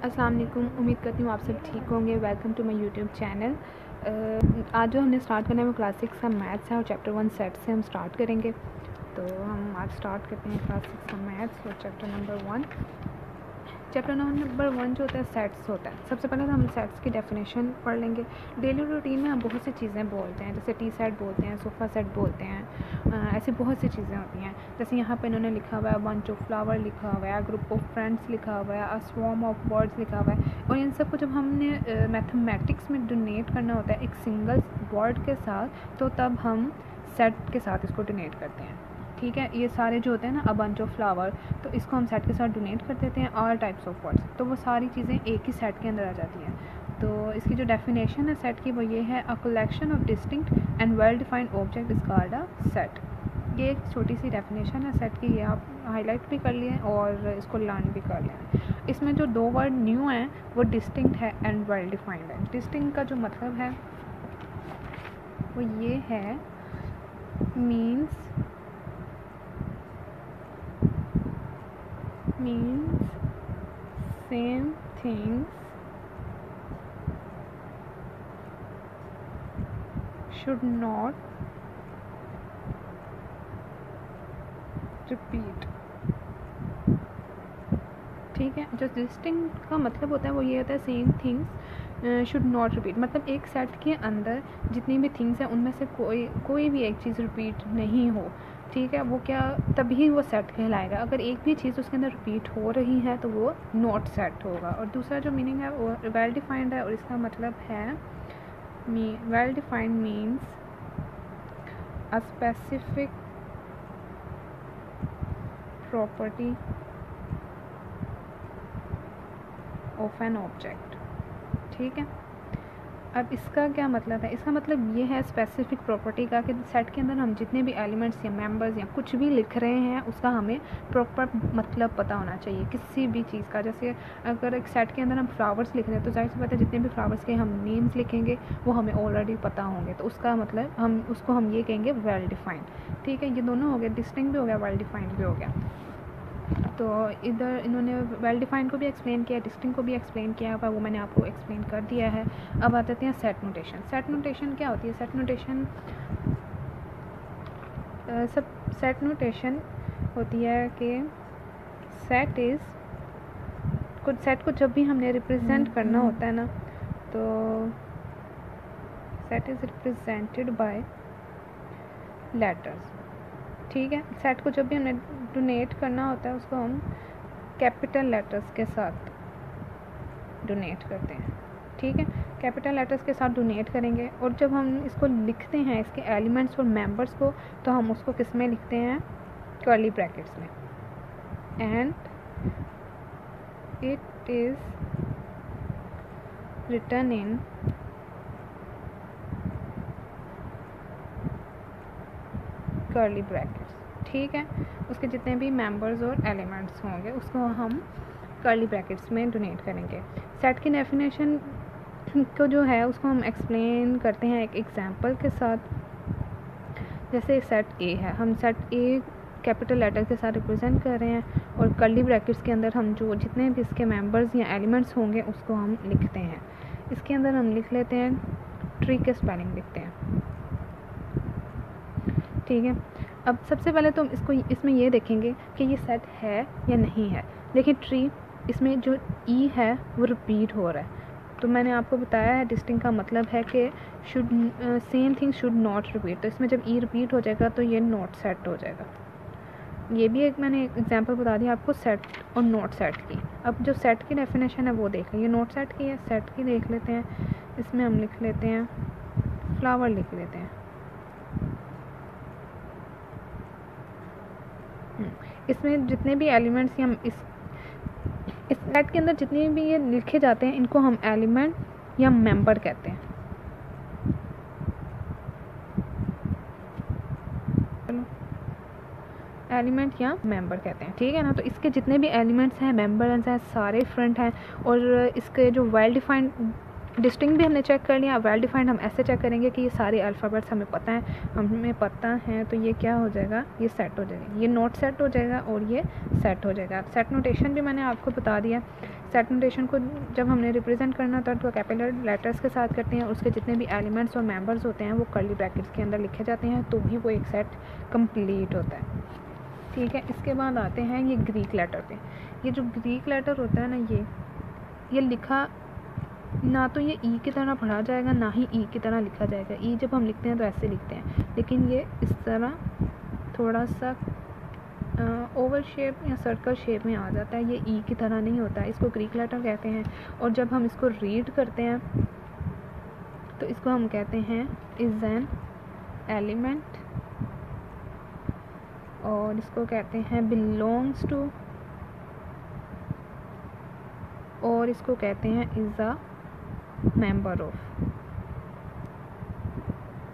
अस्सलाम वालेकुम। उम्मीद करती हूँ आप सब ठीक होंगे। Welcome to my YouTube channel. आज जो हमने स्टार्ट करना है वो क्लास 6 का मैथ्स है और चैप्टर 1 सेट से हम स्टार्ट करेंगे। तो हम आज स्टार्ट करते हैं क्लास 6 का मैथ्स और चैप्टर नंबर 1। चैप्टर नंबर 1 जो होता है सेट्स होता है। सबसे पहले तो हम सेट्स की डेफिनेशन पढ़ लेंगे। डेली रूटीन में हम बहुत सी चीज़ें बोलते हैं, जैसे टी सेट बोलते हैं, सोफ़ा सेट बोलते हैं, ऐसी बहुत सी चीज़ें होती हैं। जैसे यहाँ पे इन्होंने लिखा हुआ है बंच ऑफ फ्लावर लिखा हुआ है, ग्रुप ऑफ फ्रेंड्स लिखा हुआ है, अ स्वॉर्म ऑफ बर्ड्स लिखा हुआ है। और इन सब को जब हमने मैथमेटिक्स में डोनेट करना होता है एक सिंगल वर्ड के साथ, तो तब हम सेट के साथ इसको डोनेट करते हैं। ठीक है, ये सारे जो होते हैं ना, अ बंच ऑफ फ्लावर, तो इसको हम सेट के साथ डोनेट कर देते हैं। ऑल टाइप्स ऑफ वर्ड्स, तो वो सारी चीज़ें एक ही सेट के अंदर आ जाती हैं। तो इसकी जो डेफिनेशन है सेट की वो ये है, a collection of distinct and well defined object is called a set. ये एक छोटी सी डेफिनेशन है सेट की, ये आप हाईलाइट भी कर लिए और इसको लर्न भी कर लें। इसमें जो दो वर्ड न्यू हैं वो डिस्टिंक्ट है एंड वेल डिफाइंड है। डिस्टिंक्ट का जो मतलब है वो ये है, means same things should not repeat। ठीक है, जो डिस्टिंक्ट का मतलब होता है वो ये होता है, same things should not repeat. मतलब एक सेट के अंदर जितनी भी थिंग्स हैं उनमें से कोई भी एक चीज़ रिपीट नहीं हो। ठीक है, वो क्या, तभी वो सेट कहलाएगा। अगर एक भी चीज़ उसके अंदर रिपीट हो रही है तो वो नॉट सेट होगा। और दूसरा जो मीनिंग है वो वेल डिफाइंड है, और इसका मतलब है well defined means a specific property of an object. ठीक है, अब इसका क्या मतलब है? इसका मतलब ये है स्पेसिफिक प्रॉपर्टी का, कि सेट के अंदर हम जितने भी एलिमेंट्स या मेंबर्स या कुछ भी लिख रहे हैं उसका हमें प्रॉपर मतलब पता होना चाहिए किसी भी चीज़ का। जैसे अगर एक सेट के अंदर हम फ्लावर्स लिख रहे हैं तो जाहिर सी बात है जितने भी फ्लावर्स के हम नेम्स लिखेंगे वो हमें ऑलरेडी पता होंगे, तो उसका मतलब हम ये कहेंगे वेल डिफाइंड। ठीक है, ये दोनों हो गए, डिस्टिंक्ट भी हो गया, वेल डिफाइंड भी हो गया। तो इधर इन्होंने वेल डिफाइंड को भी एक्सप्लेन किया, डिस्टिंक्ट को भी एक्सप्लेन किया हुआ, वो मैंने आपको एक्सप्लेन कर दिया है। अब आते हैं सेट नोटेशन। सेट नोटेशन क्या होती है? सेट नोटेशन सेट नोटेशन होती है कि सेट को जब भी हमने रिप्रेजेंट करना होता है ना, तो set is represented by letters. ठीक है, सेट को जब भी हमने डोनेट करना होता है उसको हम कैपिटल लेटर्स के साथ डोनेट करते हैं। ठीक है, कैपिटल लेटर्स के साथ डोनेट करेंगे। और जब हम इसको लिखते हैं, इसके एलिमेंट्स और मेंबर्स को, तो हम उसको किस में लिखते हैं? कर्ली ब्रैकेट्स में। And it is written in curly brackets. ठीक है, उसके जितने भी मेंबर्स और एलिमेंट्स होंगे उसको हम कर्ली ब्रैकेट्स में डोनेट करेंगे। सेट की डेफिनेशन को जो है उसको हम एक्सप्लेन करते हैं एक एग्जांपल के साथ। जैसे सेट ए है, हम सेट ए कैपिटल लेटर के साथ रिप्रेजेंट कर रहे हैं और कर्ली ब्रैकेट्स के अंदर हम जो जितने भी इसके मेंबर्स या एलिमेंट्स होंगे उसको हम लिखते हैं। इसके अंदर हम लिख लेते हैं ट्री के स्पेलिंग लिखते हैं। ठीक है, अब सबसे पहले तो इसमें ये देखेंगे कि ये सेट है या नहीं है। देखिए ट्री, इसमें जो ई है वो रिपीट हो रहा है, तो मैंने आपको बताया है डिस्टिंक्ट का मतलब है कि same thing should not repeat. तो इसमें जब ई रिपीट हो जाएगा तो ये नॉट सेट हो जाएगा। ये भी एक मैंने एग्जांपल बता दिया आपको सेट और नॉट सेट की। अब जो सेट की डेफिनेशन है वो देख लीजिए, नॉट सेट की है, सेट की देख लेते हैं। इसमें हम लिख लेते हैं फ्लावर, लिख लेते हैं। इसमें जितने भी एलिमेंट्स या इस सेट के अंदर जितने भी ये लिखे जाते हैं इनको हम एलिमेंट या मेंबर कहते हैं। एलिमेंट या मेंबर कहते हैं। ठीक है ना, तो इसके जितने भी एलिमेंट्स हैं, मेंबर्स हैं, सारे फ्रंट हैं। और इसके जो वेल डिफाइंड डिस्टिंक्ट भी हमने चेक कर लिया। वेल डिफाइंड हम ऐसे चेक करेंगे कि ये सारे अल्फ़ाबेट्स हमें पता है, तो ये क्या हो जाएगा, ये सेट हो जाएगा, ये नोट सेट हो जाएगा और ये सेट हो जाएगा। सेट नोटेशन भी मैंने आपको बता दिया। सेट नोटेशन को जब हमने रिप्रेजेंट करना था तो कैपिटल लेटर्स के साथ करते हैं, उसके जितने भी एलिमेंट्स और मेंबर्स होते हैं वो कर्ली ब्रैकेट्स के अंदर लिखे जाते हैं, तो ही वो एक सेट कंप्लीट होता है। ठीक है, इसके बाद आते हैं ये ग्रीक लेटर पे। ये जो ग्रीक लेटर होता है ना, ये लिखा ना तो ये ई की तरह पढ़ा जाएगा, ना ही ई की तरह लिखा जाएगा। ई जब हम लिखते हैं तो ऐसे लिखते हैं, लेकिन ये इस तरह थोड़ा सा ओवल शेप या सर्कल शेप में आ जाता है। ये ई की तरह नहीं होता है, इसको ग्रीक लेटर कहते हैं। और जब हम इसको रीड करते हैं तो इसको हम कहते हैं इज़ एन एलिमेंट, और इसको कहते हैं बिलोंग्स टू, और इसको कहते हैं इज़ अ मेंबर ऑफ।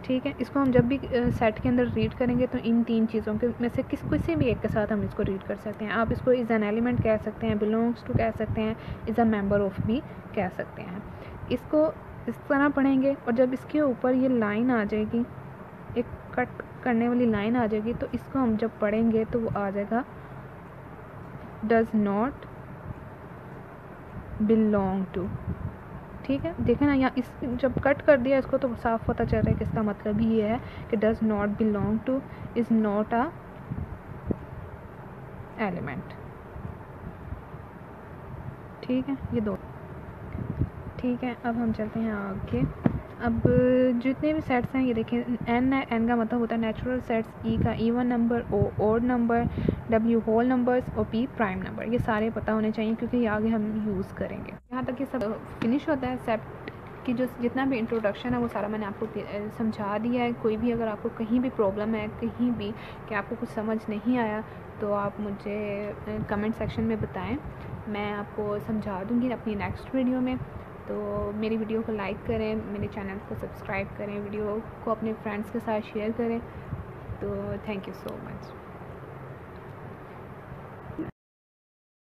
ठीक है, इसको हम जब भी सेट के अंदर रीड करेंगे तो इन तीन चीज़ों के में से किसी भी एक के साथ हम इसको रीड कर सकते हैं। आप इसको इज़ एन एलिमेंट कह सकते हैं, बिलोंग्स टू कह सकते हैं, इज़ अ मेंबर ऑफ भी कह सकते हैं। इसको इस तरह पढ़ेंगे और जब इसके ऊपर ये लाइन आ जाएगी, एक कट करने वाली लाइन आ जाएगी, तो इसको हम जब पढ़ेंगे तो वो आ जाएगा डज़ नॉट बिलोंग टू। ठीक है, देखें ना, यहाँ इस जब कट कर दिया इसको तो साफ पता चल रहा है कि इसका मतलब ही है कि does not belong to, is not a element. ठीक है, ये दो। ठीक है, अब हम चलते हैं आगे। अब जितने भी सेट्स हैं ये देखें, एन का मतलब होता है नेचुरल सेट्स, ई का even number, O odd number, W whole numbers और पी प्राइम नंबर। ये सारे पता होने चाहिए क्योंकि ये आगे हम यूज़ करेंगे। यहाँ तक ये सब फिनिश होता है। सेट की जो जितना भी इंट्रोडक्शन है वो सारा मैंने आपको समझा दिया है। कोई भी अगर आपको कहीं भी प्रॉब्लम है, कहीं भी कि आपको कुछ समझ नहीं आया, तो आप मुझे कमेंट सेक्शन में बताएं, मैं आपको समझा दूँगी अपनी नेक्स्ट वीडियो में। तो मेरी वीडियो को लाइक करें, मेरे चैनल को सब्सक्राइब करें, वीडियो को अपने फ्रेंड्स के साथ शेयर करें। तो थैंक यू सो मच।